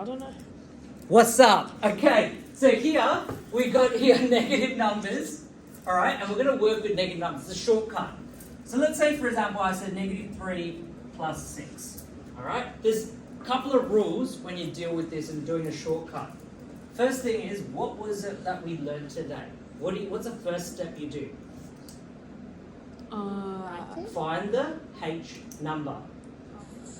I don't know. What's up? Okay, so here we got here negative numbers, all right, and we're going to work with negative numbers. It's a shortcut. So let's say, for example, I said negative 3 plus 6, all right? There's a couple of rules when you deal with this and doing a shortcut. First thing is, what was it that we learned today? What's the first step you do? Find the H number.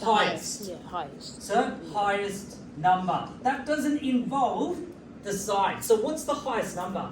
Highest. Yeah, highest. So, highest number. That doesn't involve the sign. So, what's the highest number?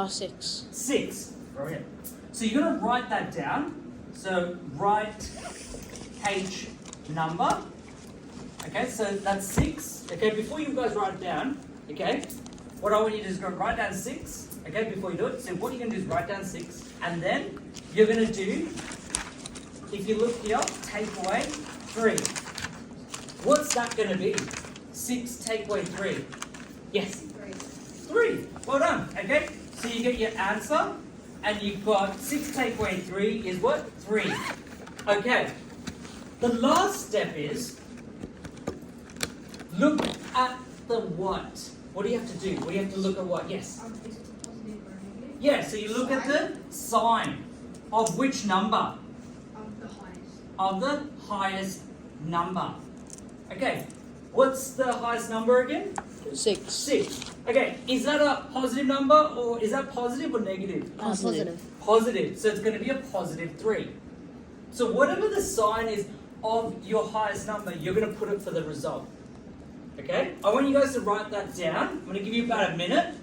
6. 6. Brilliant. So, you're going to write that down. So, write H number. Okay, so that's 6. Okay, before you guys write it down, okay, what I want you to do is go write down 6. Okay, before you do it. So, what you're going to do is write down 6. And then you're going to do, if you look here, take away 3. What's that going to be? 6 take away 3. Yes? 3. Well done. Okay? So you get your answer, and you've got 6 take away 3 is what? 3. Okay. The last step is, look at the what. What do you have to do? What do you have to look at what? Yes? Yeah, so you look at the sign of which number? Of the highest number. Okay, what's the highest number again? 6. 6. Okay, is that a positive number, or is that positive or negative? Positive. Positive, so it's going to be a positive 3. So whatever the sign is of your highest number, you're going to put it for the result. Okay, I want you guys to write that down. I'm going to give you about a minute.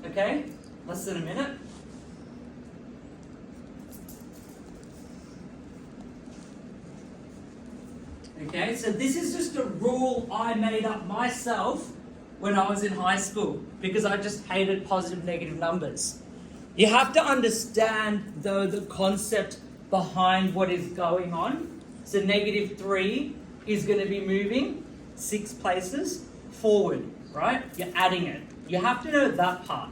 Okay, less than a minute. Okay, so this is just a rule I made up myself when I was in high school because I just hated positive negative numbers. You have to understand though the concept behind what is going on. So negative 3 is going to be moving 6 places forward, right? You're adding it. You have to know that part.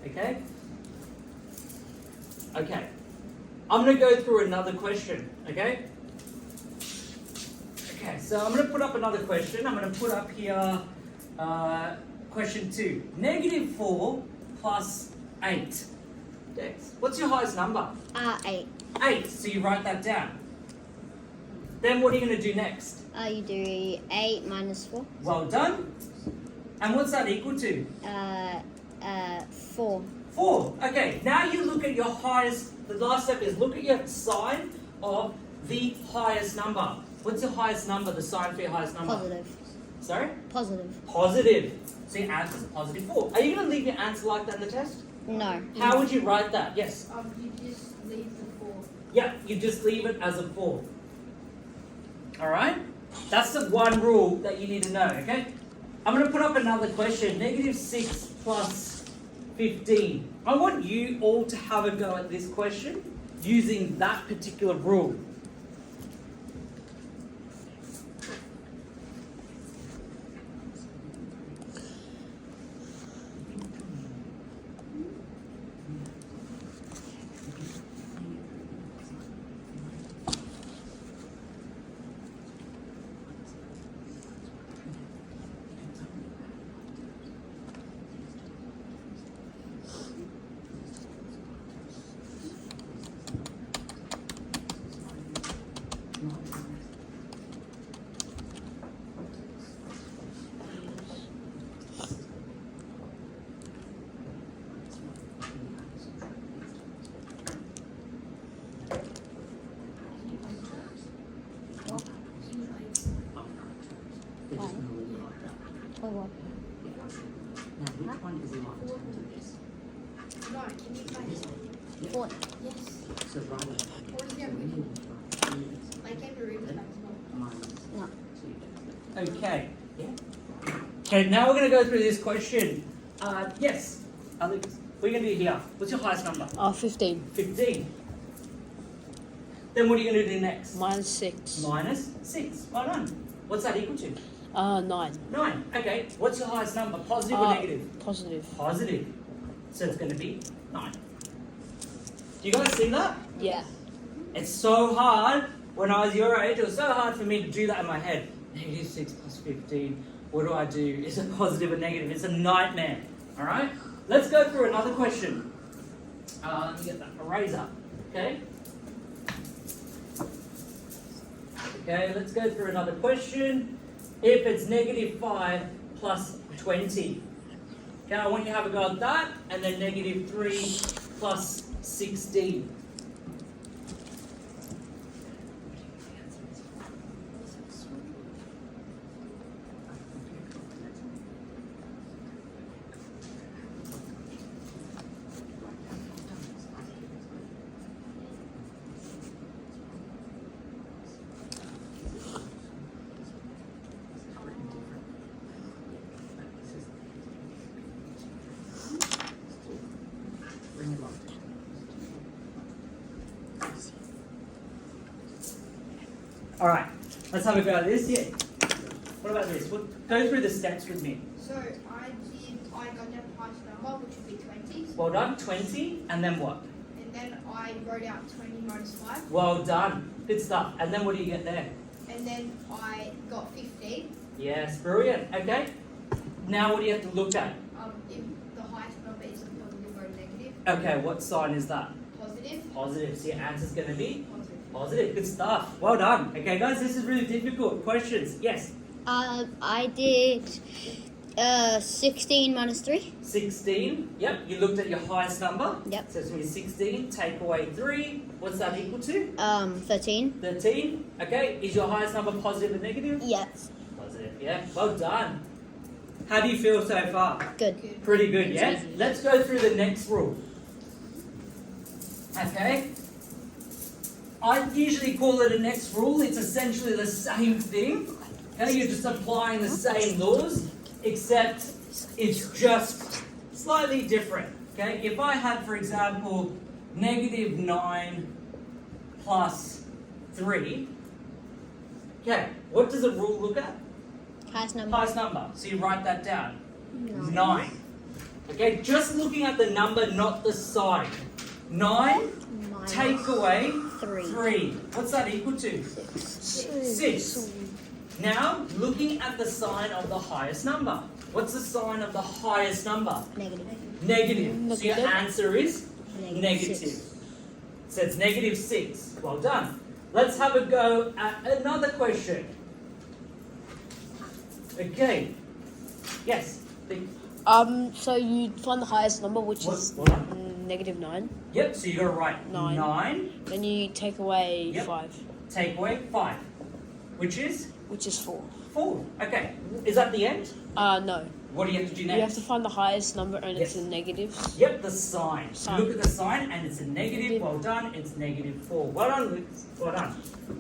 Okay? Okay. I'm going to go through another question, okay? Okay, so I'm going to put up another question. I'm going to put up here question 2. Negative 4 plus 8. Dex, what's your highest number? 8. 8, so you write that down. Then what are you going to do next? You do 8 minus 4. Well done. And what's that equal to? 4. 4. Okay, now you look at your highest, the last step is look at your sign of the highest number. What's your highest number, the sign for your highest number? Positive. Sorry? Positive. Positive. So your answer is a positive 4. Are you going to leave your answer like that in the test? No. How would you write that? Yes? You just leave the 4. Yeah, you just leave it as a 4. Alright? That's the one rule that you need to know, okay? I'm going to put up another question. Negative 6 plus 15. I want you all to have a go at this question using that particular rule. Oh, what? Now, which one is in line to this? No, can you play? 4. Yes. So write it. What is the I came to read it as well. No. Okay. Yeah. Okay, now we're going to go through this question. Yes, Alex, what are you going to do here? What's your highest number? 15. 15. Then what are you going to do next? Minus 6. Minus 6. Well done. What's that equal to? 9. 9. Okay, what's your highest number? Positive or negative? Positive. Positive. So it's going to be 9. Do you guys see that? Yeah. It's so hard. When I was your age, it was so hard for me to do that in my head. Negative 6 plus 15. what do I do? Is it positive or negative? It's a nightmare. All right. Let's go through another question. Let me get that eraser. Okay. Okay. Let's go through another question. If it's negative 5 plus 20. Okay, I want you to have a go at that, and then negative 3 plus 16. All right, let's have a go at this. Yeah. What about this? Go through the steps with me. So I got down the highest number, which would be 20. Well done. 20, and then what? And then I wrote out 20 minus 5. Well done. Good stuff. And then what do you get there? And then I got 15. Yes, brilliant. Okay. Now what do you have to look at? If the highest number is a positive or a negative. Okay, what sign is that? Positive. Positive. So your answer's going to be Positive. positive. Good stuff. Well done. Okay, guys, this is really difficult. Questions? Yes. I did 16 minus 3. 16. Yep. You looked at your highest number. Yep. So it's going to be 16. Take away 3. What's that equal to? 13. 13. Okay. Is your highest number positive or negative? Yes. Positive. Yeah. Well done. How do you feel so far? Good. Good. Pretty good, It's yeah? easy. Let's go through the next rule. Okay? I usually call it a next rule. It's essentially the same thing. Okay? You're just applying the same laws, except it's just slightly different. Okay? If I had, for example, negative 9 plus 3, okay, what does a rule look at? Highest number. Highest number. So you write that down. 9. Okay, just looking at the number, not the sign. 9, Minus take away 3. 3. What's that equal to? 6. Now, looking at the sign of the highest number. What's the sign of the highest number? Negative. Negative. So your Negative. answer is negative. So it's negative 6. Well done. Let's have a go at another question. Okay. Yes. So you find the highest number, which is Well done. negative 9. Yep, so you gotta write 9. 9, Then you take away Yep. 5, take away 5, which is which is 4. 4. Okay, is that the end? No. What do you have to do You have next? to find the highest number and it's Yes. in negatives. Yep, the sign. Sign. Look at the sign and it's a negative. Well done, it's negative 4. Well done, Lucas. Well done.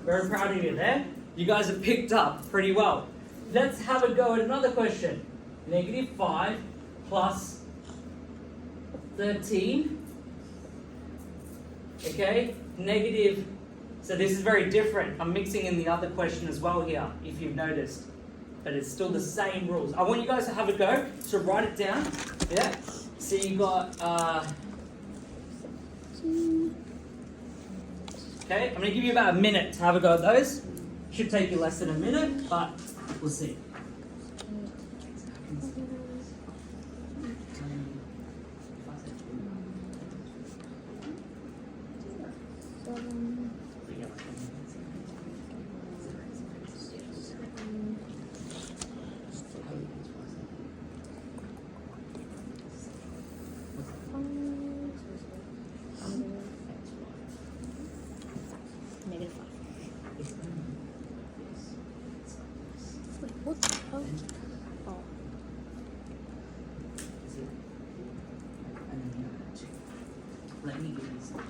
Very proud of you there. You guys have picked up pretty well. Let's have a go at another question. Negative 5 plus 13. Okay, negative. So this is very different. I'm mixing in the other question as well here, if you've noticed. But it's still the same rules. I want you guys to have a go. So write it down. Yeah. So you got. Okay, I'm going to give you about a minute to have a go at those. Should take you less than a minute, but we'll see. Negative 5. Wait, what the hell? Oh. Let me give you some.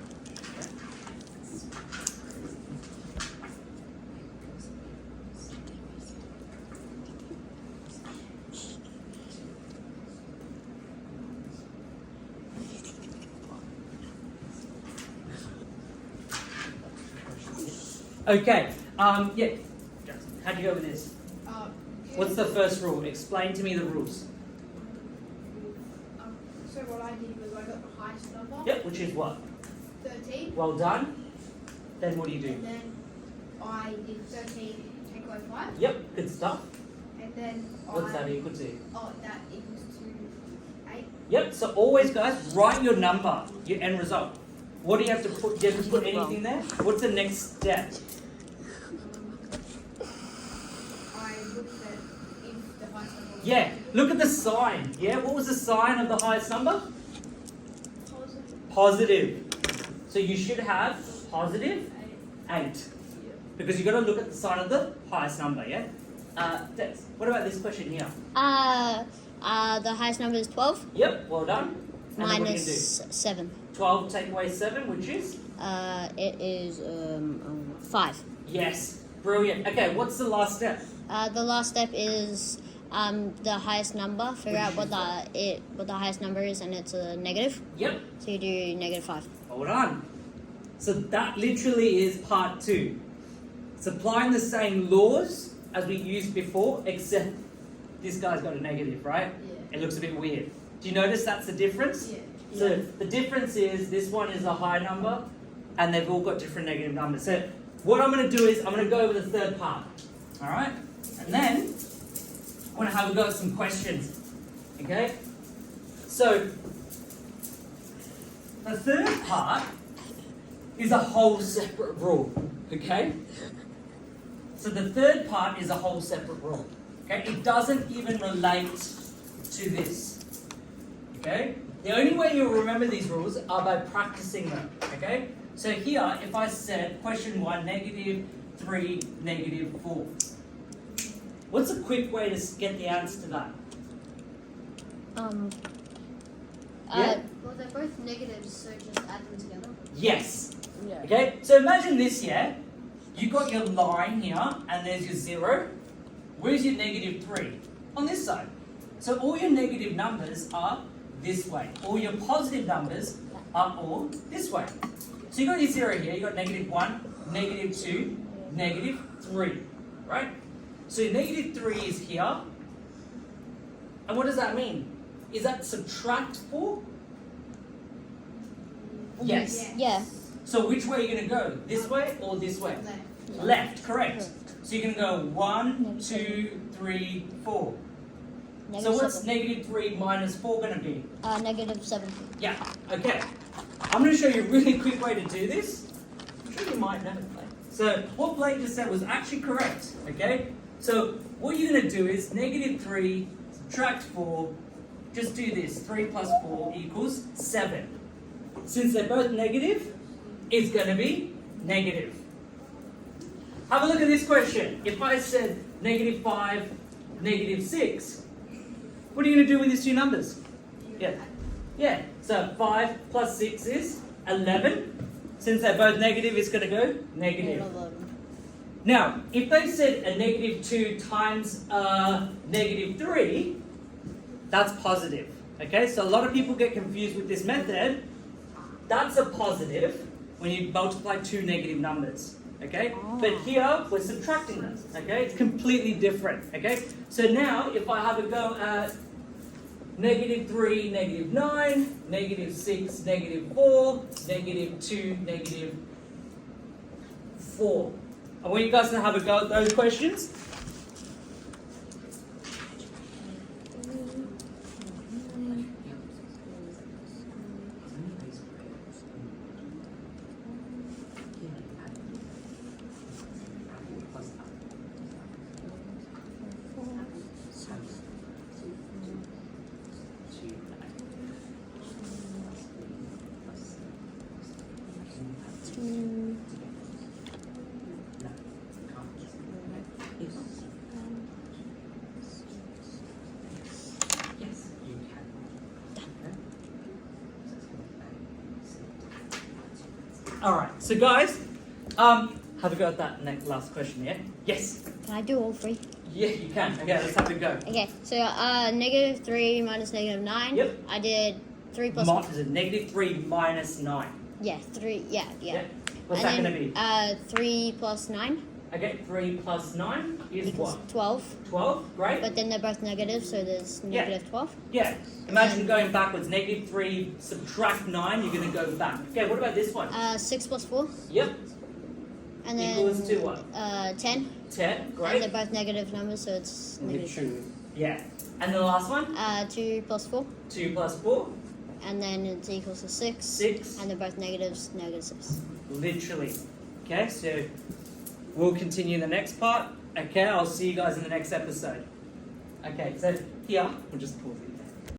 Okay. Yeah. How'd you go with this? What's the first rule? Explain to me the rules. So what I did was I got the highest number, Yep. Which is what? 13, Well done. Then what do you do? and then I did 13 take away 5, Yep. Good stuff. and Then What's that equal to? Oh, that equals to 8. Yep, so always, guys, write your number, your end result. What do you have to put? Do you have to put anything there? What's the next step? I looked at if the highest number was Yeah, look at the sign. Yeah, what was the sign of the highest number? Positive. So you should have positive 8. Because you've got to look at the sign of the highest number, yeah? Des, what about this question here? The highest number is 12 Yep, well done. And then what are you going to do? minus 7. 12 take away 7, which is? It is 5. Yes, brilliant. Okay, what's the last step? The last step is the highest number. Figure out what the highest number is, and it's a negative. Yep, So you do negative 5. well done. So that literally is part 2. It's applying the same laws as we used before, except this guy's got a negative, right? Yeah. It looks a bit weird. Do you notice that's the difference? Yeah. So the difference is this one is a high number, and they've all got different negative numbers. So what I'm going to do is I'm going to go over the third part, all right? And then I want to have a go at some questions, okay? So the third part is a whole separate rule, okay? So the third part is a whole separate rule, okay? It doesn't even relate to this, okay? The only way you'll remember these rules are by practicing them, okay? So here, if I said question 1, -3, -4, what's a quick way to get the answer to that? Yeah? Well, they're both negatives, so just add them together. Yes. Yeah. Okay, so imagine this, yeah? You got your line here, and there's your 0. Where's your -3? On this side. So all your negative numbers are this way. All your positive numbers are all this way. So you got your 0 here, you got -1, -2, -3, right? So your -3 is here. And what does that mean? Is that subtract 4? Yes. Yeah. So which way are you going to go? This way or this way? Left. Left, correct. So you're going to go 1, 2, 3, 4. So what's -3 minus 4 going to be? Negative 7. Yeah, okay. I'm going to show you a really quick way to do this. I'm sure you might know it, Blake. So what Blake just said was actually correct, okay? So what you're going to do is -3 subtract 4. Just do this. 3 plus 4 equals 7. Since they're both negative, it's going to be negative. Have a look at this question. If I said -5, -6, what are you going to do with these two numbers? Yeah. Yeah. So 5 plus 6 is 11. Since they're both negative, it's going to go negative. Now, if they said a -2 times a -3, that's positive. Okay, so a lot of people get confused with this method. That's a positive when you multiply two negative numbers. Okay, but here we're subtracting them. Okay, it's completely different. Okay, so now if I have a go at -3, -9, -6, -4, -2, -4. I want you guys to have a go at those questions. Alright, so guys, have a go at that next last question, yeah? Yes? Can I do all three? Yeah, you can. Okay, let's have a go. Okay, so -3 minus -9. Yep. I did 3 plus Is it -3 minus 9? Yeah, 3. Yeah. What's And that then, going to be? 3 plus 9 Okay, 3 plus 9 is equals what? 12. 12, great. But then they're both negative, so there's negative 12. Yeah, imagine going backwards. -3 subtract 9, you're going to go back. Okay, what about this one? 6 plus 4. Yep, And then equals to what? 10. 10, And great. they're both negative numbers, so it's negative 10. Literally. Yeah. And the last one? 2 plus 4. 2 plus 4, And then it's equals to 6. 6. And they're both negatives, negative 6. Literally. Okay, so we'll continue the next part. Okay, I'll see you guys in the next episode. Okay, so here, we'll just pause it.